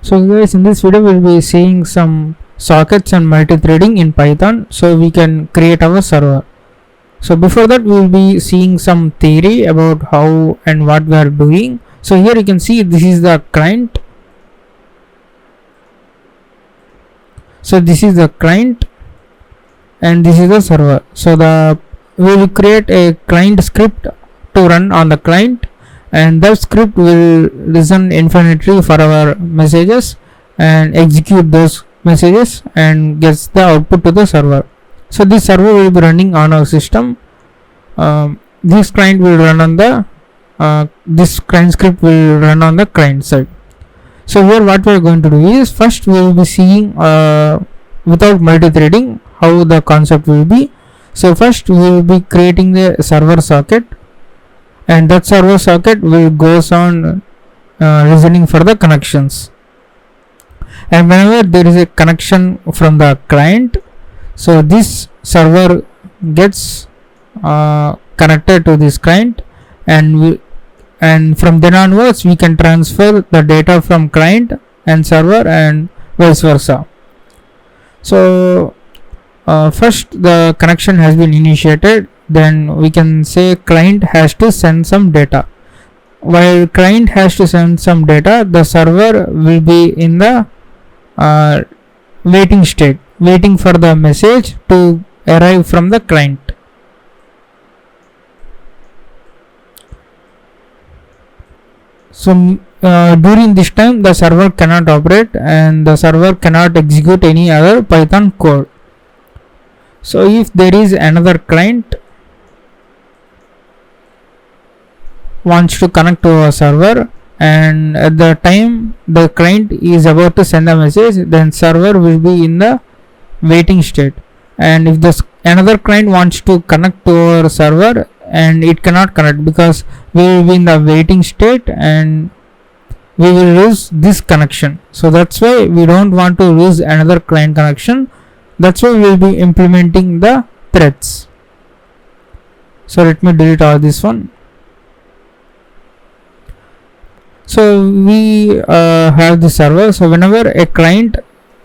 So guys, in this video we'll be seeing some sockets and multi-threading in Python so we can create our server. So before that we'll be seeing some theory about how and what we are doing. So here you can see this is the client. So this is the client and this is the server. So we will create a client script to run on the client, and that script will listen infinitely for our messages and execute those messages and gets the output to the server. So this server will be running on our system. This client will run on the this client script will run on the client side. So here what we are going to do is, first we will be seeing without multi-threading how the concept will be. So first we will be creating the server socket, and that server socket will goes on listening for the connections, and whenever there is a connection from the client, so this server gets connected to this client, and from then onwards we can transfer the data from client and server and vice versa. So first the connection has been initiated, then we can say client has to send some data. While client has to send some data, the server will be in the waiting state, waiting for the message to arrive from the client. So during this time the server cannot operate and the server cannot execute any other Python code. So if there is another client wants to connect to a server, and at the time the client is about to send a message, then server will be in the waiting state. And if this another client wants to connect to our server, and it cannot connect because we will be in the waiting state and we will lose this connection. So that's why we don't want to lose another client connection. That's why we will be implementing the threads. So let me delete all this one. So we have the server. So whenever a client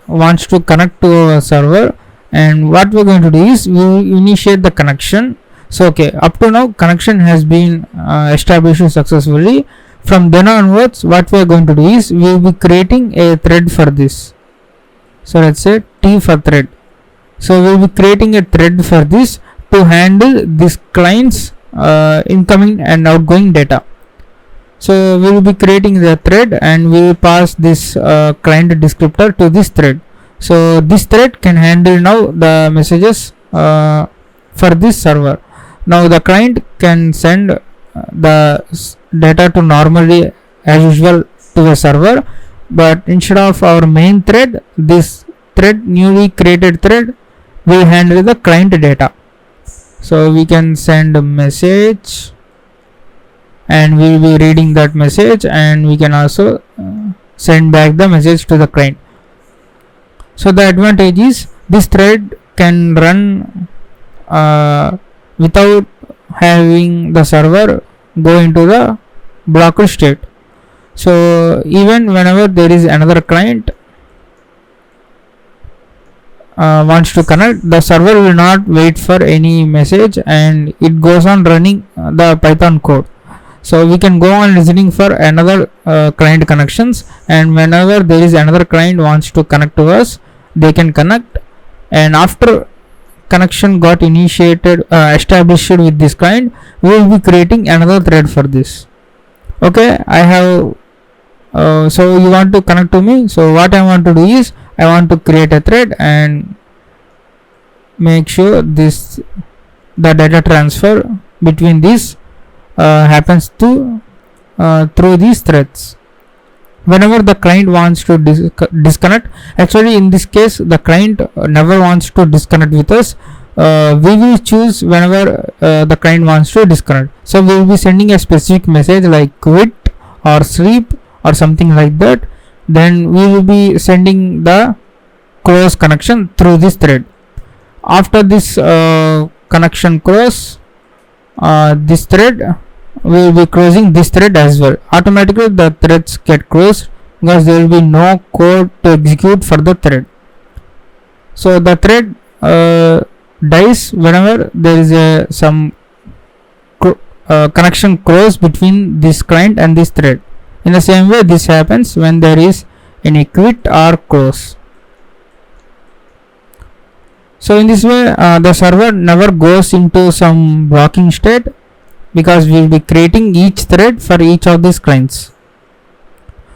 wants to connect to a server, and what we're going to do is we will initiate the connection. So okay, up to now connection has been established successfully. From then onwards what we are going to do is we will be creating a thread for this. So let's say T for thread. So we will be creating a thread for this to handle this client's incoming and outgoing data. So we will be creating the thread and we will pass this client descriptor to this thread. So this thread can handle now the messages for this server. Now the client can send the data to normally as usual to the server, but instead of our main thread, this thread, newly created thread, will handle the client data. So we can send a message and we will be reading that message, and we can also send back the message to the client. So the advantage is this thread can run without having the server go into the blocked state. So even whenever there is another client wants to connect, the server will not wait for any message and it goes on running the Python code. So we can go on listening for another client connections, and whenever there is another client wants to connect to us, they can connect, and after connection got initiated established with this client, we will be creating another thread for this. Okay, I have so you want to connect to me, so what I want to do is I want to create a thread and make sure the data transfer between these happens to through these threads. Whenever the client wants to disconnect, actually in this case the client never wants to disconnect with us. We will choose whenever the client wants to disconnect. So we will be sending a specific message like quit or sleep or something like that. Then we will be sending the close connection through this thread. After this connection close, this thread we will be closing this thread as well. Automatically the threads get closed because there will be no code to execute for the thread. So the thread dies whenever there is some connection close between this client and this thread. In the same way, this happens when there is any quit or close. So in this way, the server never goes into some blocking state, because we will be creating each thread for each of these clients.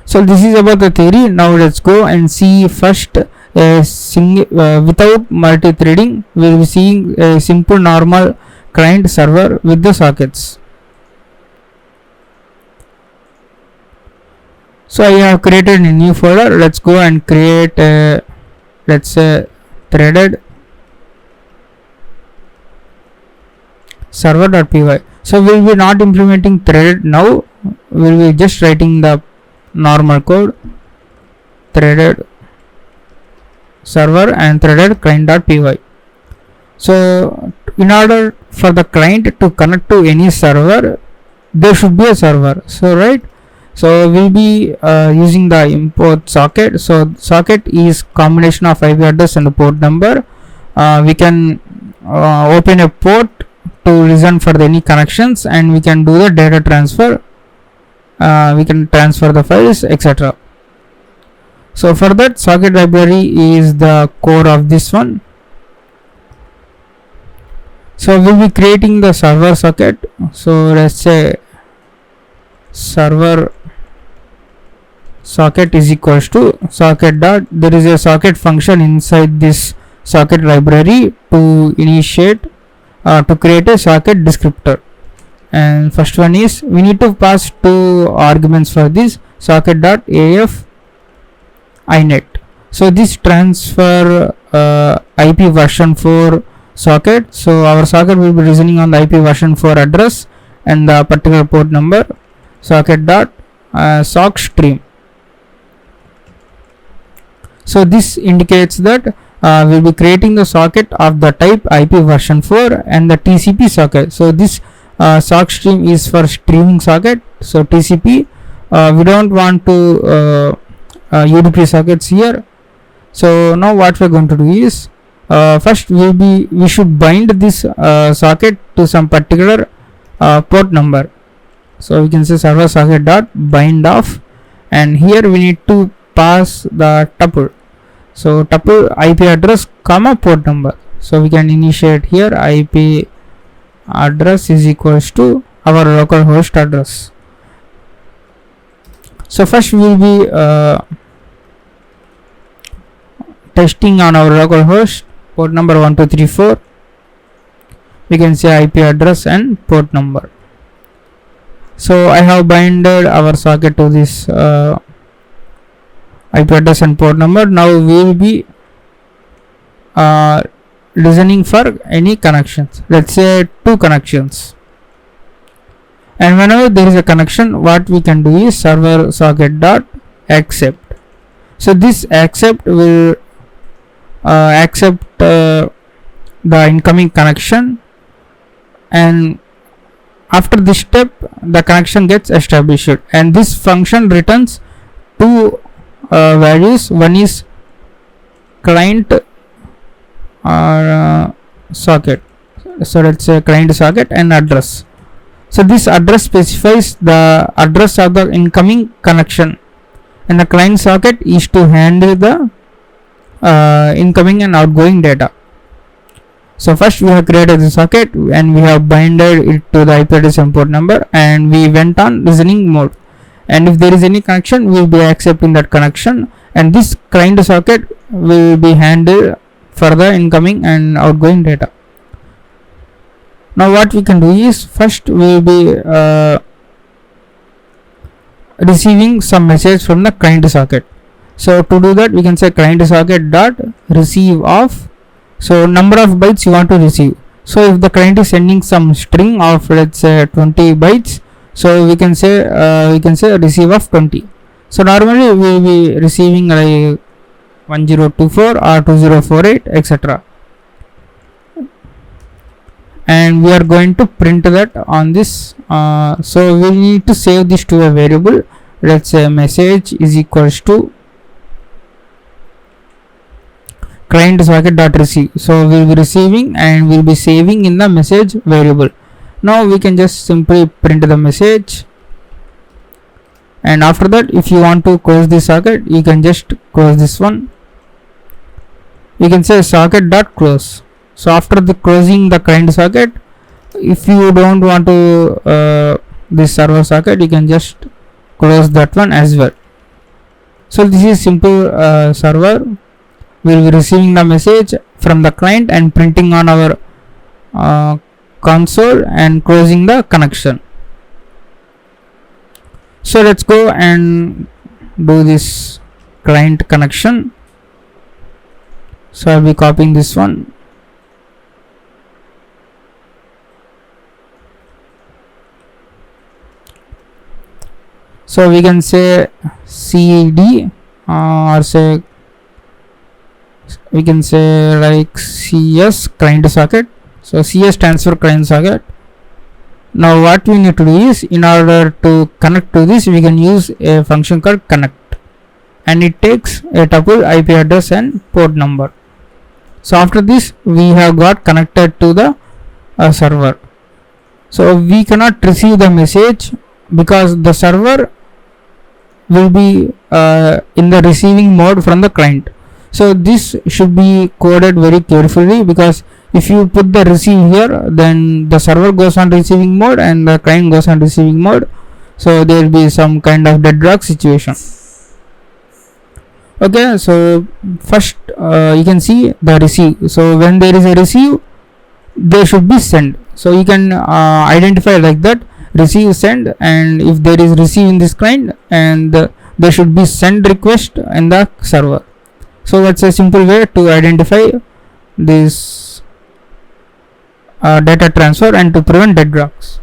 So this is about the theory. Now let's go and see first without multi-threading. We will be seeing a simple normal client server with the sockets. So I have created a new folder. Let's go and create a, let's say, threaded server.py. So we will be not implementing threaded now. We will be just writing the normal code, threaded server and threaded client.py. So in order for the client to connect to any server, there should be a server. So right, so we'll be using the import socket. So socket is combination of IP address and the port number. We can open a port to listen for any connections, and we can do the data transfer. We can transfer the files, etc. So for that, socket library is the core of this one. So we'll be creating the server socket. So let's say server socket is equals to socket dot, there is a socket function inside this socket library to initiate to create a socket descriptor. And first one is, we need to pass two arguments for this, socket dot af inet. So this transfer IP version 4 socket. So our socket will be listening on the IP version 4 address and the particular port number, socket dot sock stream. So this indicates that we'll be creating the socket of the type IP version 4 and the TCP socket. So this sock stream is for streaming socket. So TCP, we don't want to UDP sockets here. So now what we're going to do is, first we should bind this socket to some particular port number. So we can say server socket dot bind off, and here we need to pass the tuple. So tuple IP address comma port number. So we can initiate here IP address is equals to our local host address. So first we will be testing on our local host, port number 1234. We can say IP address and port number. So I have binded our socket to this IP address and port number. Now we will be listening for any connections. Let's say 2 connections. And whenever there is a connection, what we can do is server socket dot accept. So this accept will accept the incoming connection, and after this step the connection gets established, and this function returns 2 values. One is client socket. So let's say client socket and address. So this address specifies the address of the incoming connection, and the client socket is to handle the incoming and outgoing data. So first we have created the socket and we have binded it to the IP address and port number, and we went on listening mode, and if there is any connection we will be accepting that connection, and this client socket will be handled for the incoming and outgoing data. Now what we can do is, first we will be receiving some message from the client socket. So to do that we can say client socket dot receive of, so number of bytes you want to receive. So if the client is sending some string of let's say 20 bytes, so we can say receive of 20. So normally we will be receiving like 1024 or 2048 etc, and we are going to print that on this. So we need to save this to a variable. let's say message is equals to client socket dot receive. So we'll be receiving and we'll be saving in the message variable. Now we can just simply print the message, and after that if you want to close this socket, you can just close this one. You can say socket dot close. So after the closing the client socket, if you don't want to this server socket, you can just close that one as well. So this is simple server. We'll be receiving the message from the client and printing on our console and closing the connection. So let's go and do this client connection. So I'll be copying this one. So we can say CD or say we can say like CS client socket. So CS stands for client socket. Now what we need to do is, in order to connect to this, we can use a function called connect, and it takes a tuple IP address and port number. So after this we have got connected to the server. So we cannot receive the message because the server will be in the receiving mode from the client. So this should be coded very carefully, because if you put the receive here, then the server goes on receiving mode and the client goes on receiving mode. So there will be some kind of deadlock situation. Okay, so first you can see the receive. So when there is a receive, there should be send. So you can identify like that, receive, send, and if there is receive in this client, and there should be send request in the server. So that's a simple way to identify this data transfer and to prevent deadlocks.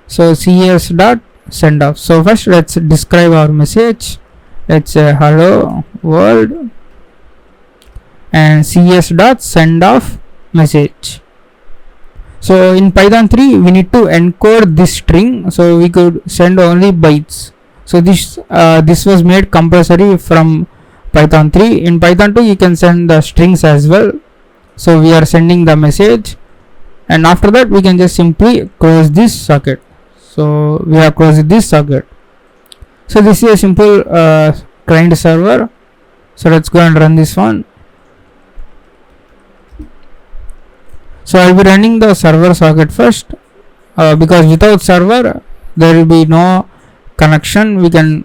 So CS dot send off. So first let's describe our message. Let's say hello world and CS dot send off message. So in Python 3 we need to encode this string, so we could send only bytes. So this was made compulsory from Python 3. In Python 2 you can send the strings as well. So we are sending the message, and after that we can just simply close this socket. So we have closed this socket. So this is a simple client server. So let's go and run this one. So I'll be running the server socket first, because without server there will be no connection we can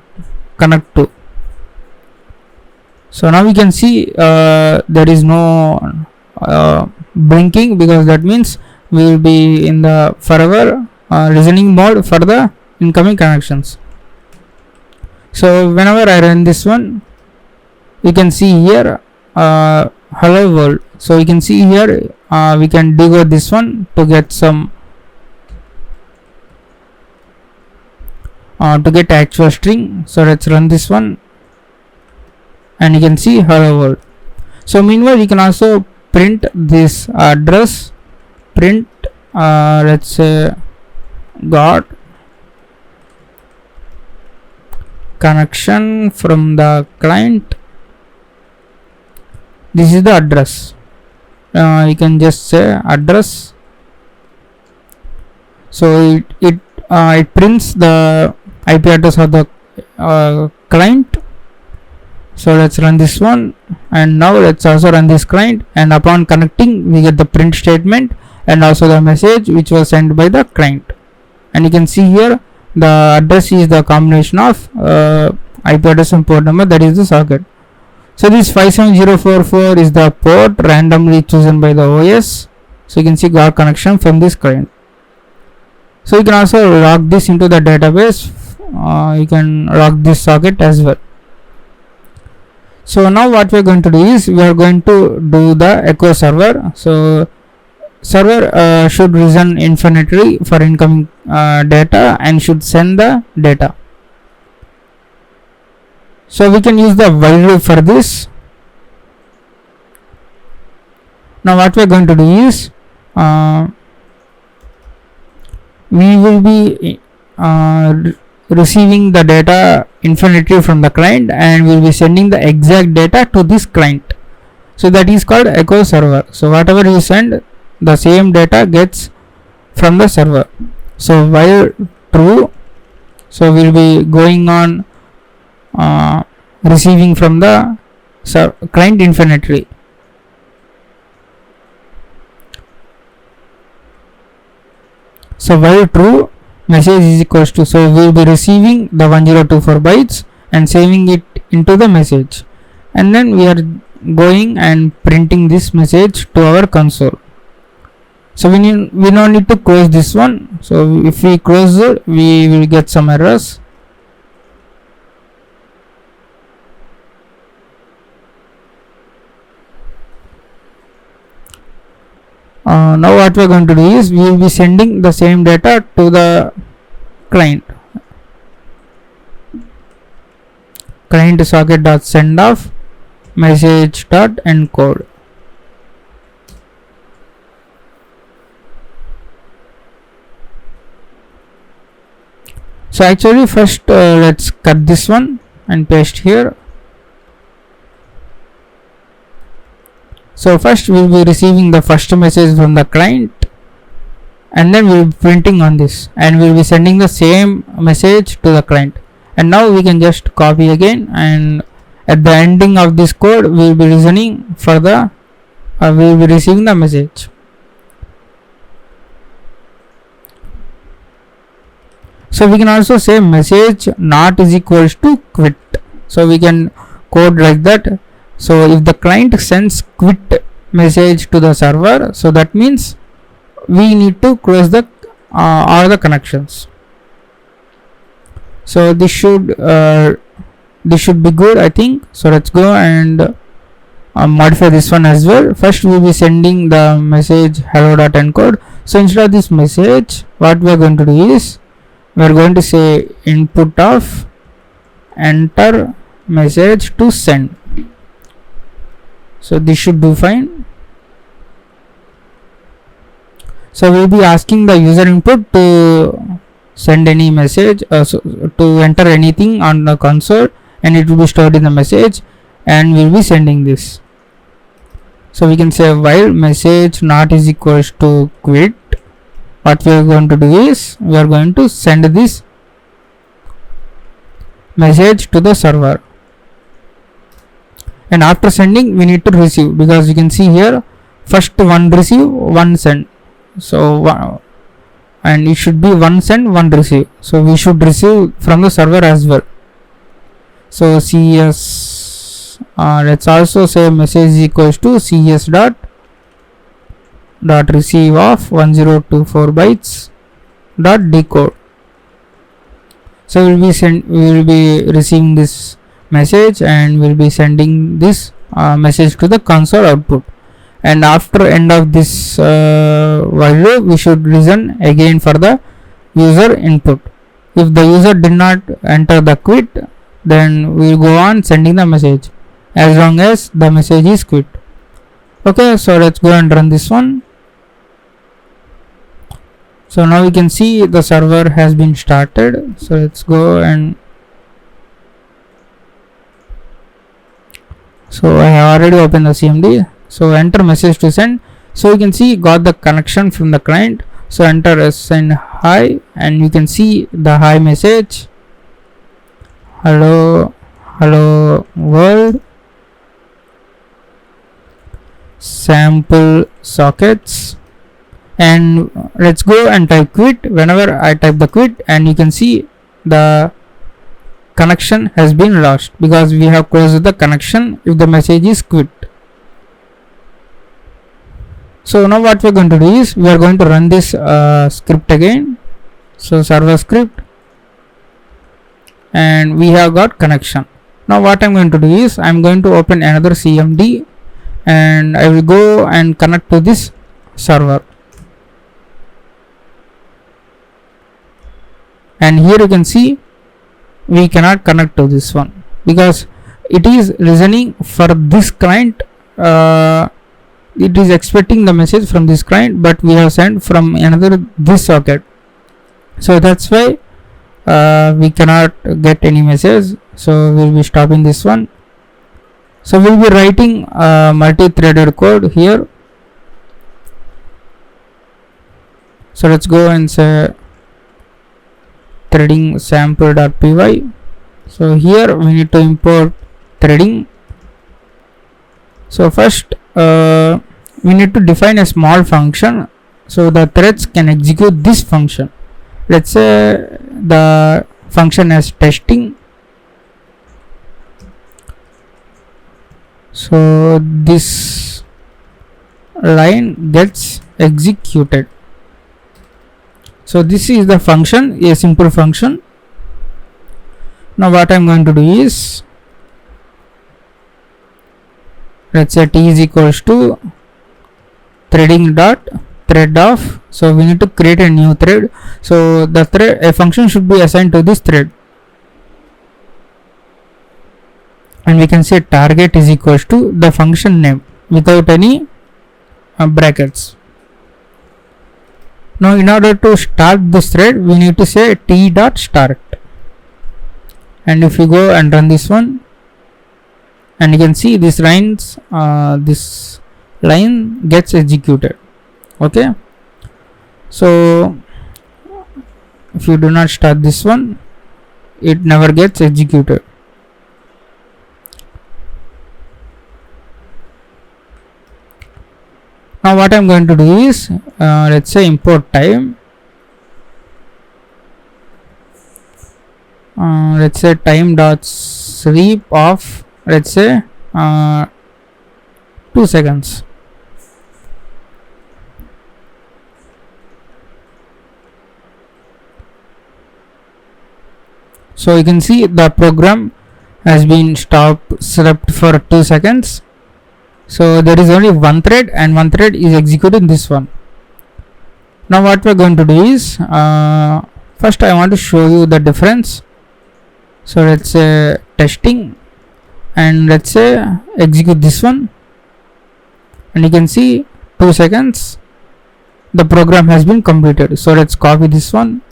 connect to. So now we can see there is no blinking, because that means we will be in the forever listening mode for the incoming connections. So whenever I run this one, you can see here hello world. So you can see here we can decode this one to get some to get actual string. So let's run this one, and you can see hello world. So meanwhile you can also print this address, print let's say got connection from the client. This is the address. You can just say address. So it prints the IP address of the client. So let's run this one, and now let's also run this client, and upon connecting we get the print statement and also the message which was sent by the client. And you can see here the address is the combination of IP address and port number, that is the socket. So this 57044 is the port randomly chosen by the OS. So you can see got connection from this client. So you can also log this into the database. You can log this socket as well. So now what we are going to do is, we are going to do the echo server. So server should listen infinitely for incoming data and should send the data. So we can use the while loop for this. Now what we are going to do is, we will be receiving the data infinitely from the client, and we'll be sending the exact data to this client. So that is called echo server. So whatever you send, the same data gets from the server. So while true, so we'll be going on receiving from the client infinitely. So while true, message is equals to, so we will be receiving the 1024 bytes and saving it into the message, and then we are going and printing this message to our console. So we don't need to close this one. So if we close it, we will get some errors. Now what we are going to do is we will be sending the same data to the client. Client socket dot send off message dot encode. So actually first let's cut this one and paste here. So first we will be receiving the first message from the client, and then we will be printing on this, and we will be sending the same message to the client. And now we can just copy again, and at the ending of this code we will be listening for the we will be receiving the message. So we can also say message not is equals to quit. So we can code like that. So if the client sends quit message to the server, so that means we need to close the all the connections. So this should be good, I think. So let's go and modify this one as well. First we will be sending the message hello.encode. So instead of this message, what we are going to do is we are going to say input of enter message to send. So this should do fine. So we will be asking the user input to send any message, so to enter anything on the console, and it will be stored in the message, and we will be sending this. So we can say while message not is equals to quit, what we are going to do is we are going to send this message to the server, and after sending we need to receive, because you can see here first one receive one send. So and it should be one send one receive, so we should receive from the server as well. So cs let's also say message equals to cs dot receive of 1024 bytes dot decode. So we will be receiving this message, and we will be sending this message to the console output. And after end of this while loop, we should listen again for the user input. If the user did not enter the quit, then we will go on sending the message as long as the message is quit. Okay, so let's go and run this one. So now we can see the server has been started. So let's go and so I have already opened the CMD. So enter message to send. So you can see got the connection from the client. So enter send hi, and you can see the hi message. Hello world, sample sockets, and let's go and type quit. Whenever I type the quit, and you can see the connection has been lost because we have closed the connection if the message is quit. So now what we are going to do is we are going to run this script again. So server script, and we have got connection. Now what I'm going to do is I'm going to open another CMD, and I will go and connect to this server. And here you can see we cannot connect to this one because it is listening for this client. It is expecting the message from this client, but we have sent from another this socket. So that's why we cannot get any message, so we'll be stopping this one. So we'll be writing multi-threaded code here. So let's go and say threading sample.py. So here we need to import threading. So first we need to define a small function so the threads can execute this function. Let's say the function as testing. So this line gets executed. So this is the function, a simple function. Now what I'm going to do is, let's say t is equals to threading dot thread of. So we need to create a new thread. So the thread, a function should be assigned to this thread, and we can say target is equals to the function name without any brackets. Now in order to start this thread, we need to say t dot start, and if you go and run this one, and you can see this lines, this line gets executed. Okay, so if you do not start this one, it never gets executed. Now what I'm going to do is, let's say import time. Let's say time dot sweep of, let's say 2 seconds. So you can see the program has been slept for 2 seconds. So there is only one thread, and one thread is executing this one. Now what we're going to do is, first I want to show you the difference. So let's say testing, and let's say execute this one, and you can see 2 seconds the program has been completed. So let's copy this one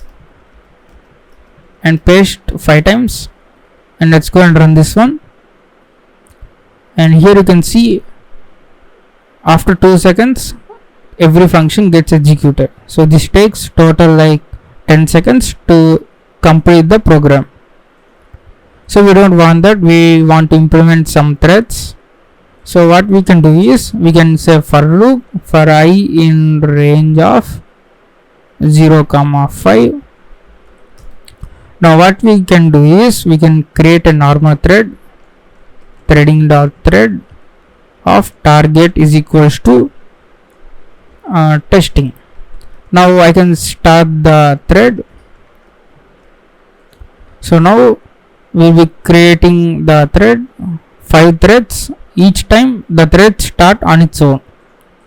and paste 5 times, and let's go and run this one, and here you can see after 2 seconds every function gets executed. So this takes total like 10 seconds to complete the program. So we don't want that, we want to implement some threads. So what we can do is, we can say for loop for I in range of 0, 5. Now what we can do is, we can create a normal thread, threading dot thread of target is equals to testing. Now I can start the thread. So now we will be creating the thread, 5 threads. Each time the thread start on its own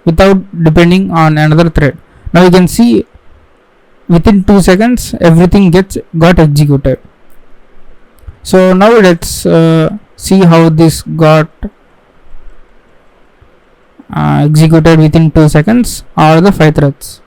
without depending on another thread. Now you can see within 2 seconds everything got executed. So now let's see how this got executed within 2 seconds, or the 5 threads.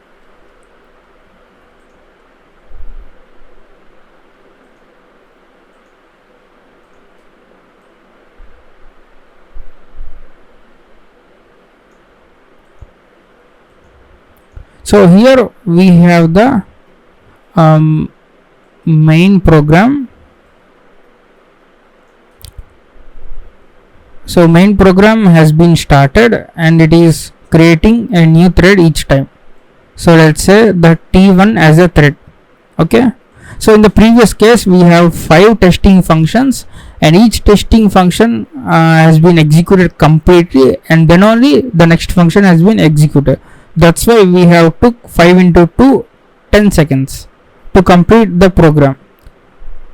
So here we have the main program. So main program has been started, and it is creating a new thread each time. So let's say the T1 as a thread. Okay, so in the previous case we have 5 testing functions, and each testing function has been executed completely, and then only the next function has been executed. That's why we have took 5 into 2, 10 seconds to complete the program.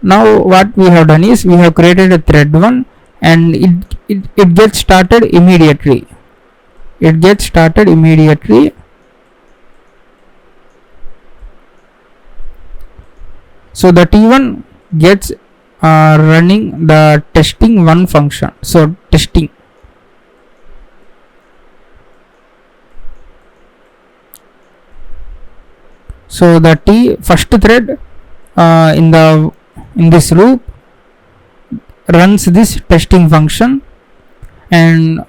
Now what we have done is, we have created a thread 1, and it gets started immediately. So the T1 gets running the testing 1 function. So testing. So the first thread in this loop runs this testing function, and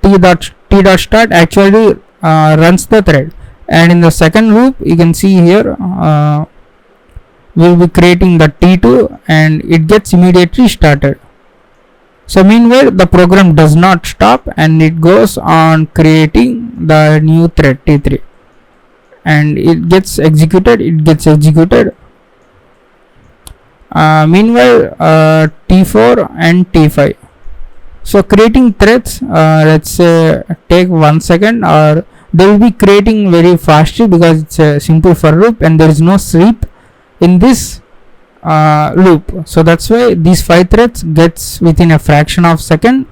t dot start actually runs the thread. And in the second loop you can see here we'll be creating the t2 and it gets immediately started. So meanwhile the program does not stop and it goes on creating the new thread t3, and it gets executed. Meanwhile t4 and t5. So creating threads, let's say take 1 second, or they will be creating very fastly because it's a simple for loop and there is no sleep in this loop. So that's why these 5 threads gets within a fraction of second,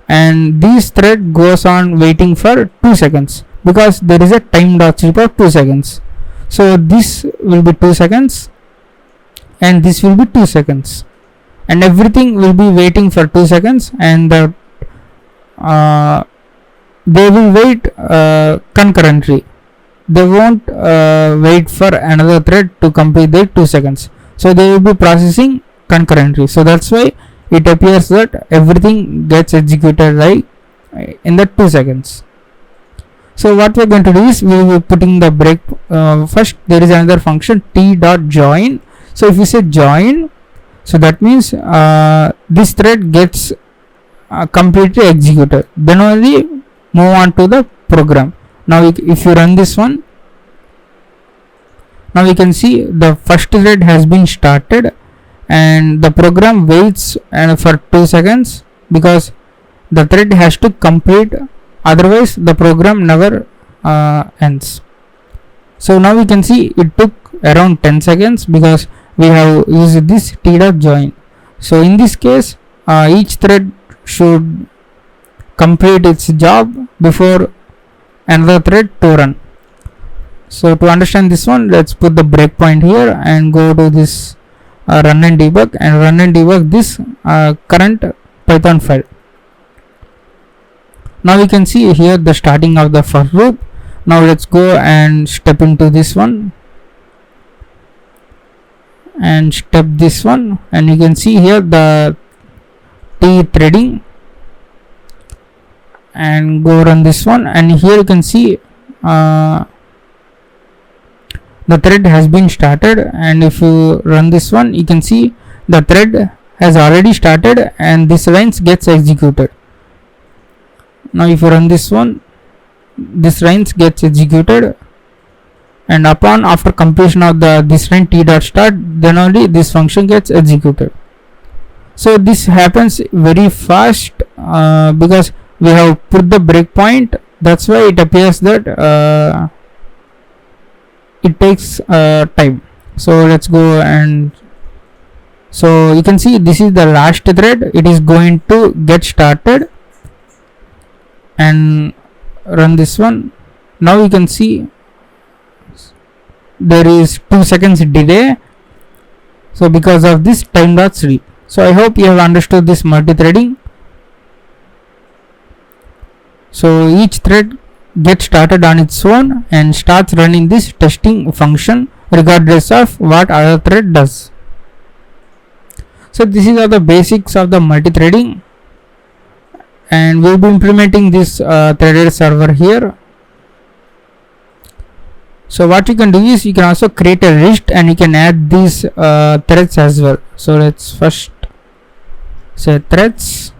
and this thread goes on waiting for 2 seconds because there is a time dot sleep of 2 seconds. So this will be 2 seconds and this will be 2 seconds, and everything will be waiting for 2 seconds, and the they will wait concurrently. They won't wait for another thread to complete their 2 seconds. So they will be processing concurrently. So that's why it appears that everything gets executed right in the 2 seconds. So what we're going to do is we will be putting the break. First there is another function t dot join. So if you say join, so that means this thread gets completely executed, then only move on to the program. Now if you run this one, now you can see the first thread has been started and the program waits for 2 seconds because the thread has to complete, otherwise the program never ends. So now we can see it took around 10 seconds because we have used this t dot join. So in this case each thread should complete its job before another thread to run. So to understand this one, let's put the breakpoint here and go to this run and debug this current Python file. Now we can see here the starting of the first loop. Now let's go and step into this one and step this one, and you can see here the t threading, and go run this one, and here you can see the thread has been started. And if you run this one, you can see the thread has already started and this lines gets executed. Now if you run this one, this lines gets executed, and after completion of this line t dot start, then only this function gets executed. So this happens very fast because we have put the breakpoint. That's why it appears that it takes time. So let's go, and so you can see this is the last thread. It is going to get started and run this one. Now you can see there is 2 seconds delay, so because of this time dot sleep. So I hope you have understood this multi-threading. So each thread gets started on its own and starts running this testing function regardless of what other thread does. So this is all the basics of the multi-threading, and we'll be implementing this threaded server here. So what you can do is you can also create a list and you can add these threads as well. So let's first say threads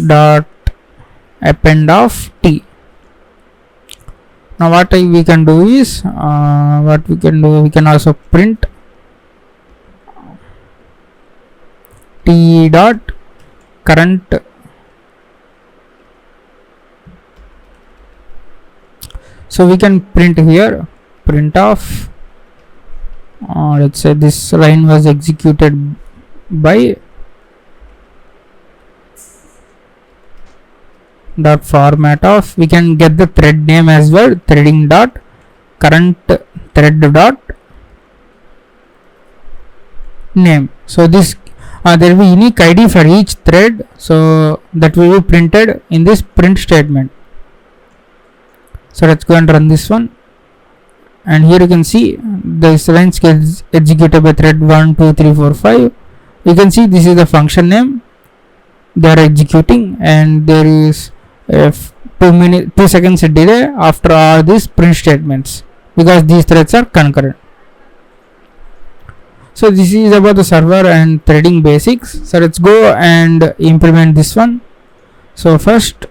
dot append of t. Now what we can do is we can also print t dot current. So we can print here print of let's say this line was executed by dot format of, we can get the thread name as well, threading dot current thread dot name. So this there will be unique ID for each thread, so that will be printed in this print statement. So let's go and run this one. and here you can see this lines gets executed by thread 1 2 3 4 5. You can see this is the function name they are executing, and there is a 2 seconds delay after all these print statements because these threads are concurrent. So this is about the server and threading basics. So let's go and implement this one. So first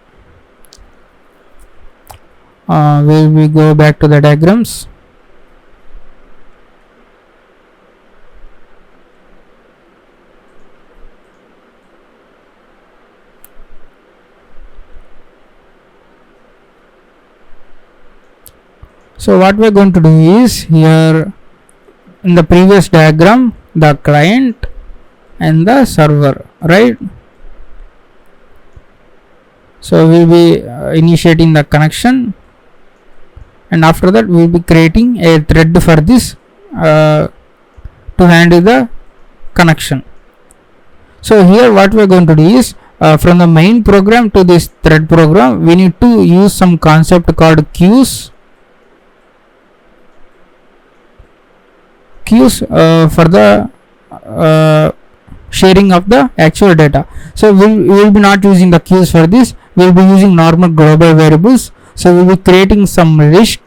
we go back to the diagrams. So what we are going to do is, here in the previous diagram, the client and the server, right? So we will be initiating the connection, and after that we will be creating a thread for this to handle the connection. So here what we are going to do is, from the main program to this thread program, we need to use some concept called queues for the sharing of the actual data. So we will be not using the queues for this. We will be using normal global variables. So we will be creating some list.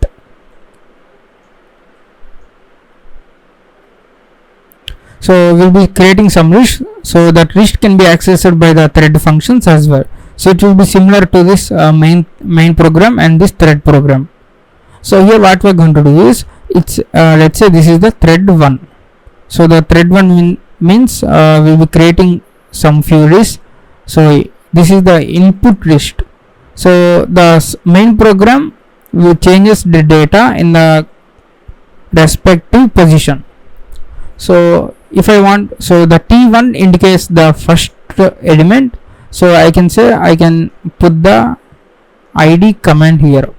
So we will be creating some list, so that list can be accessed by the thread functions as well. So it will be similar to this main program and this thread program. So here what we are going to do is, it's let's say this is the thread 1. So the thread 1 means we will be creating some few lists. So this is the input list. So the main program will changes the data in the respective position. So if I want, so the T1 indicates the first element. So I can say I can put the ID command here.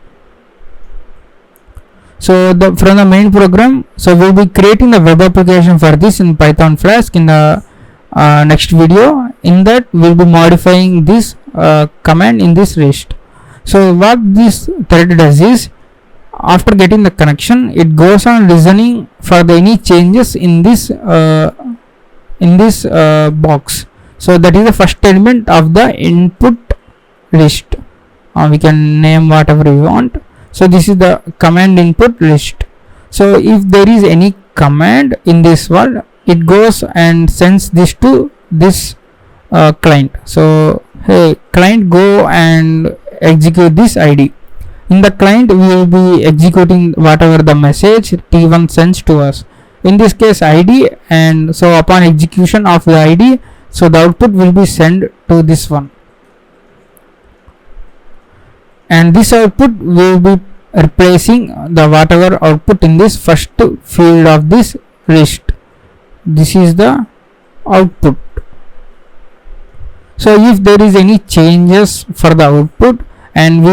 So from the main program, so we will be creating the web application for this in Python Flask in the next video. In that we will be modifying this command in this list. So what this thread does is, after getting the connection, it goes on listening for the any changes in this box. So that is the first element of the input list. We can name whatever we want. So this is the command input list. So if there is any command in this one, it goes and sends this to this client. So hey client, go and execute this ID. In the client we will be executing whatever the message T1 sends to us, in this case ID, and so upon execution of the ID, so the output will be sent to this one, and this output will be replacing the whatever output in this first field of this list. This is the output. So if there is any changes for the output, and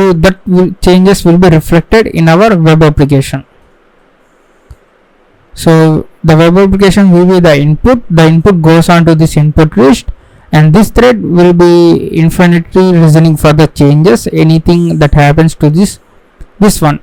changes will be reflected in our web application. So the web application will be the input. The input goes on to this input list, and this thread will be infinitely listening for the changes, anything that happens to this one.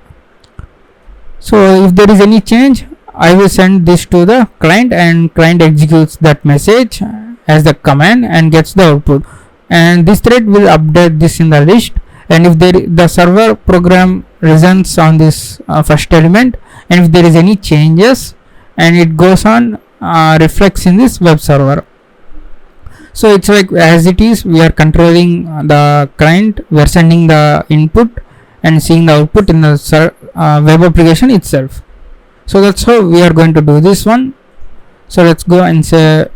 So if there is any change, I will send this to the client, and client executes that message as the command and gets the output, and this thread will update this in the list. And if the server program listens on this first element, and if there is any changes, and it goes on reflects in this web server. So it's like as it is, we are controlling the client, we are sending the input and seeing the output in the web application itself. So that's how we are going to do this one. So let's go and say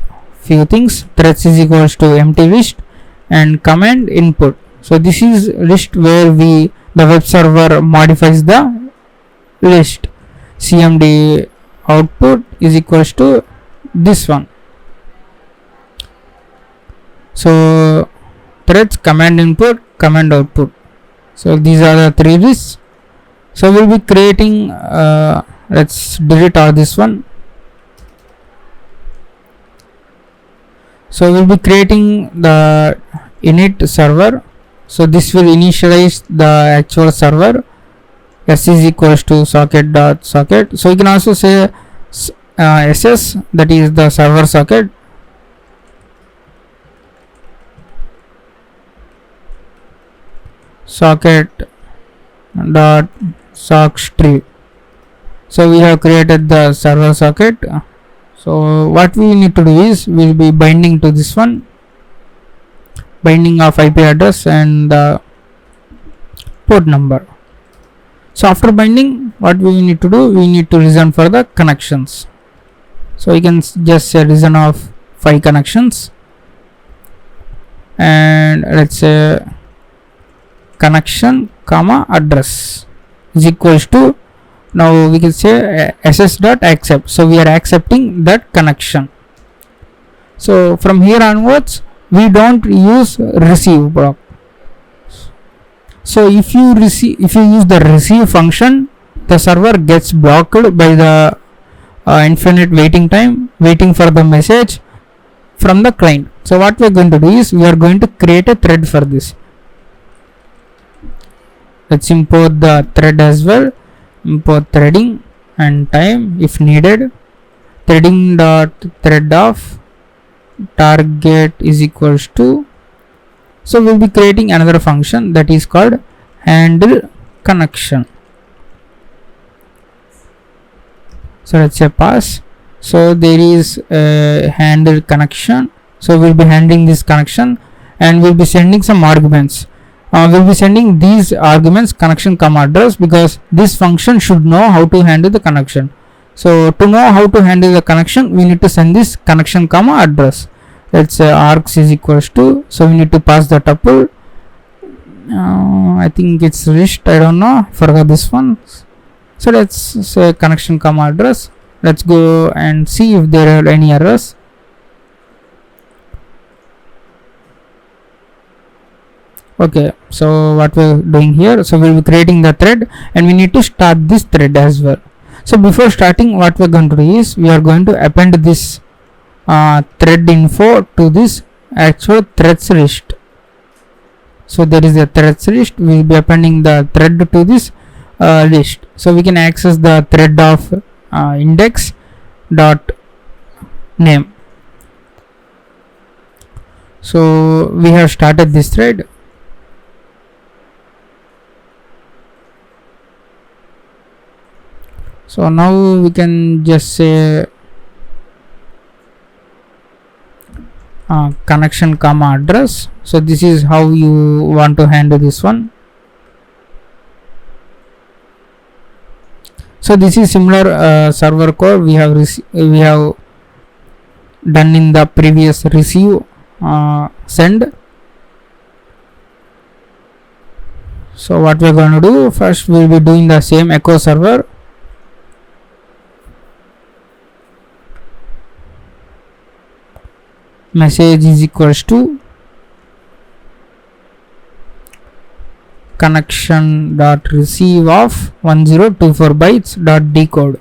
few things. Threads is equals to empty list and command input. So this is list where the web server modifies the list. CMD output is equals to this one. So threads, command input, command output. So these are the three lists. So we'll be creating let's delete all this one. So we'll be creating the init server. So this will initialize the actual server, s is equals to socket dot socket. So you can also say ss, that is the server socket, socket dot sockstream. So we have created the server socket. So what we need to do is we will be binding to this one, binding of IP address and the port number. So after binding, what we need to do, we need to reason for the connections. So you can just say reason of 5 connections, and let's say connection comma address is equals to, now we can say ss dot accept. So we are accepting that connection. So from here onwards we don't use receive block. So if you use the receive function, the server gets blocked by the infinite waiting time, waiting for the message from the client. So what we are going to do is we are going to create a thread for this. Let's import the thread as well. Import threading and time if needed. Threading dot thread of target is equals to, so we'll be creating another function that is called handle connection. So let's say pass. So there is a handle connection. So we'll be handling this connection and we'll be sending some arguments. We'll be sending these arguments connection comma address, because this function should know how to handle the connection. So to know how to handle the connection, we need to send this connection comma address. Let's say args is equals to, so we need to pass the tuple. I think it's list, I don't know, forgot this one. So let's say connection comma address. Let's go and see if there are any errors. Okay, so what we're doing here, so we'll be creating the thread and we need to start this thread as well. So before starting, what we're going to do is we are going to append this thread info to this actual threads list. So there is a threads list, we will be appending the thread to this list. So we can access the thread of index dot name. So we have started this thread. So now we can just say connection comma address. So this is how you want to handle this one. So this is similar server code we have done in the previous receive send. So what we are going to do, first we will be doing the same echo server. Message is equals to connection dot receive of 1024 bytes dot decode.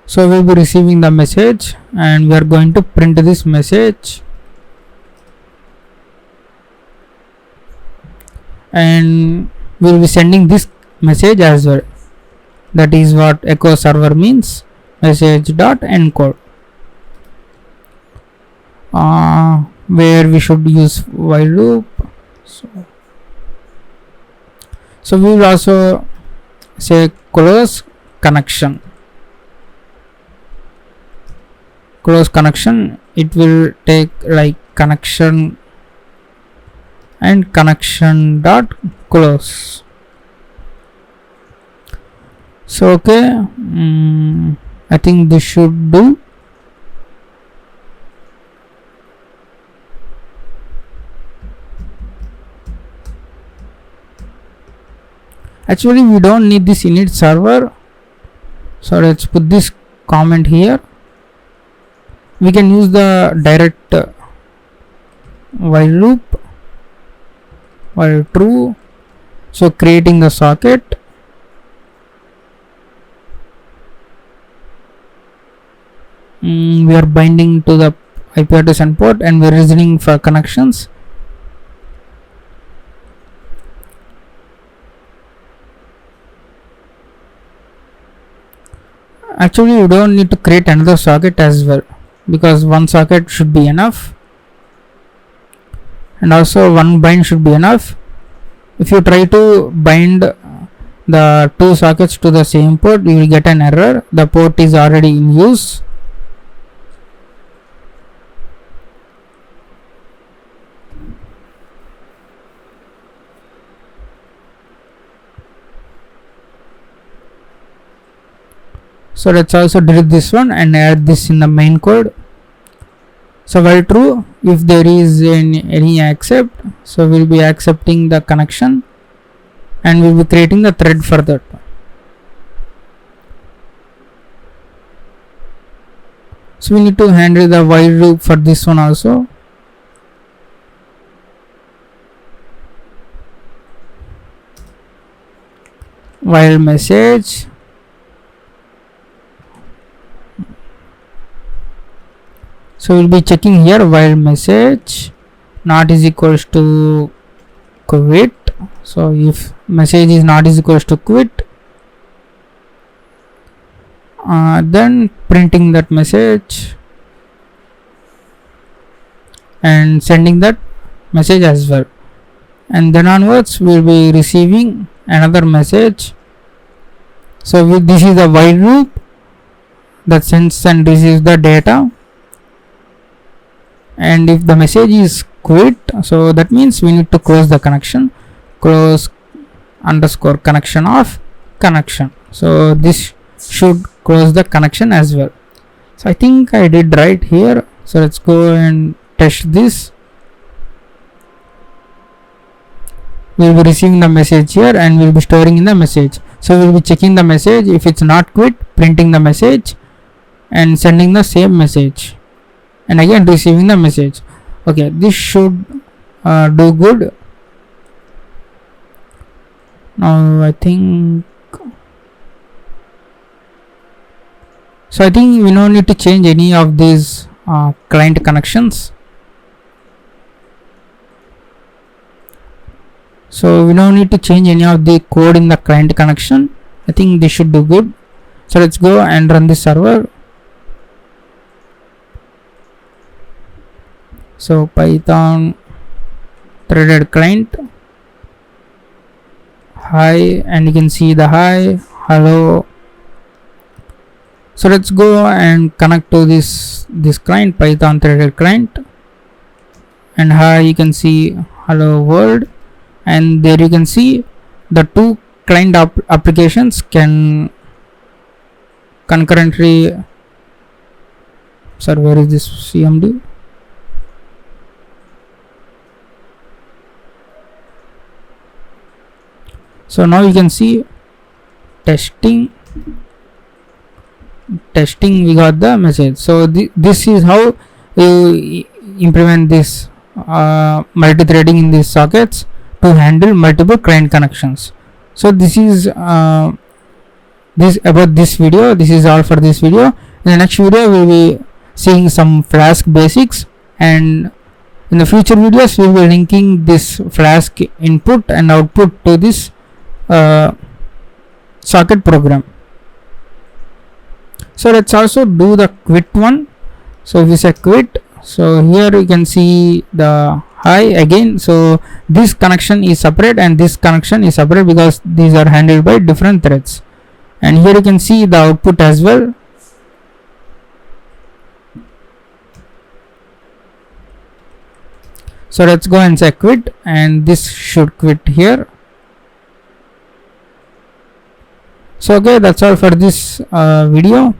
So we will be receiving the message and we are going to print this message, and we will be sending this message as well. That is what echo server means, message dot encode. Where we should use while loop. So we will also say close connection. Close connection, it will take like connection and connection dot close. So okay, I think this should do. Actually we don't need this init server, so let's put this comment here. We can use the direct while loop, while true. So creating the socket, we are binding to the IP address and port, and we're reasoning for connections. Actually, you don't need to create another socket as well, because one socket should be enough, and also one bind should be enough. If you try to bind the two sockets to the same port, you will get an error. The port is already in use. So let's also delete this one and add this in the main code. So while true, if there is any accept, so we'll be accepting the connection and we'll be creating the thread for that. So we need to handle the while loop for this one also. While message, so we'll be checking here while message not is equals to quit. So if message is not is equals to quit, then printing that message and sending that message as well, and then onwards we'll be receiving another message. So this is the while loop that sends and receives the data, and if the message is quit, so that means we need to close the connection, close underscore connection of connection. So this should close the connection as well. So I think I did right here. So let's go and test this. We'll be receiving the message here and we'll be storing in the message. So we'll be checking the message. If it's not quit, printing the message and sending the same message, and again receiving the message. Okay, this should do good. Now I think we don't need to change any of these client connections. So we don't need to change any of the code in the client connection. I think this should do good. So let's go and run this server. So Python threaded client hi, and you can see the hi, hello. So let's go and connect to this client, Python threaded client, and hi, you can see hello world, and there you can see the two client applications can concurrently. Sir, where is this CMD? So now you can see testing, we got the message. So this is how you implement this multi-threading in these sockets to handle multiple client connections. So this is about this video. This is all for this video. In the next video we'll be seeing some Flask basics, and in the future videos we will be linking this Flask input and output to this socket program. So let's also do the quit one. So if we say quit, so here you can see the hi again. So this connection is separate and this connection is separate because these are handled by different threads, and here you can see the output as well. So let's go and say quit, and this should quit here. So okay, that's all for this video.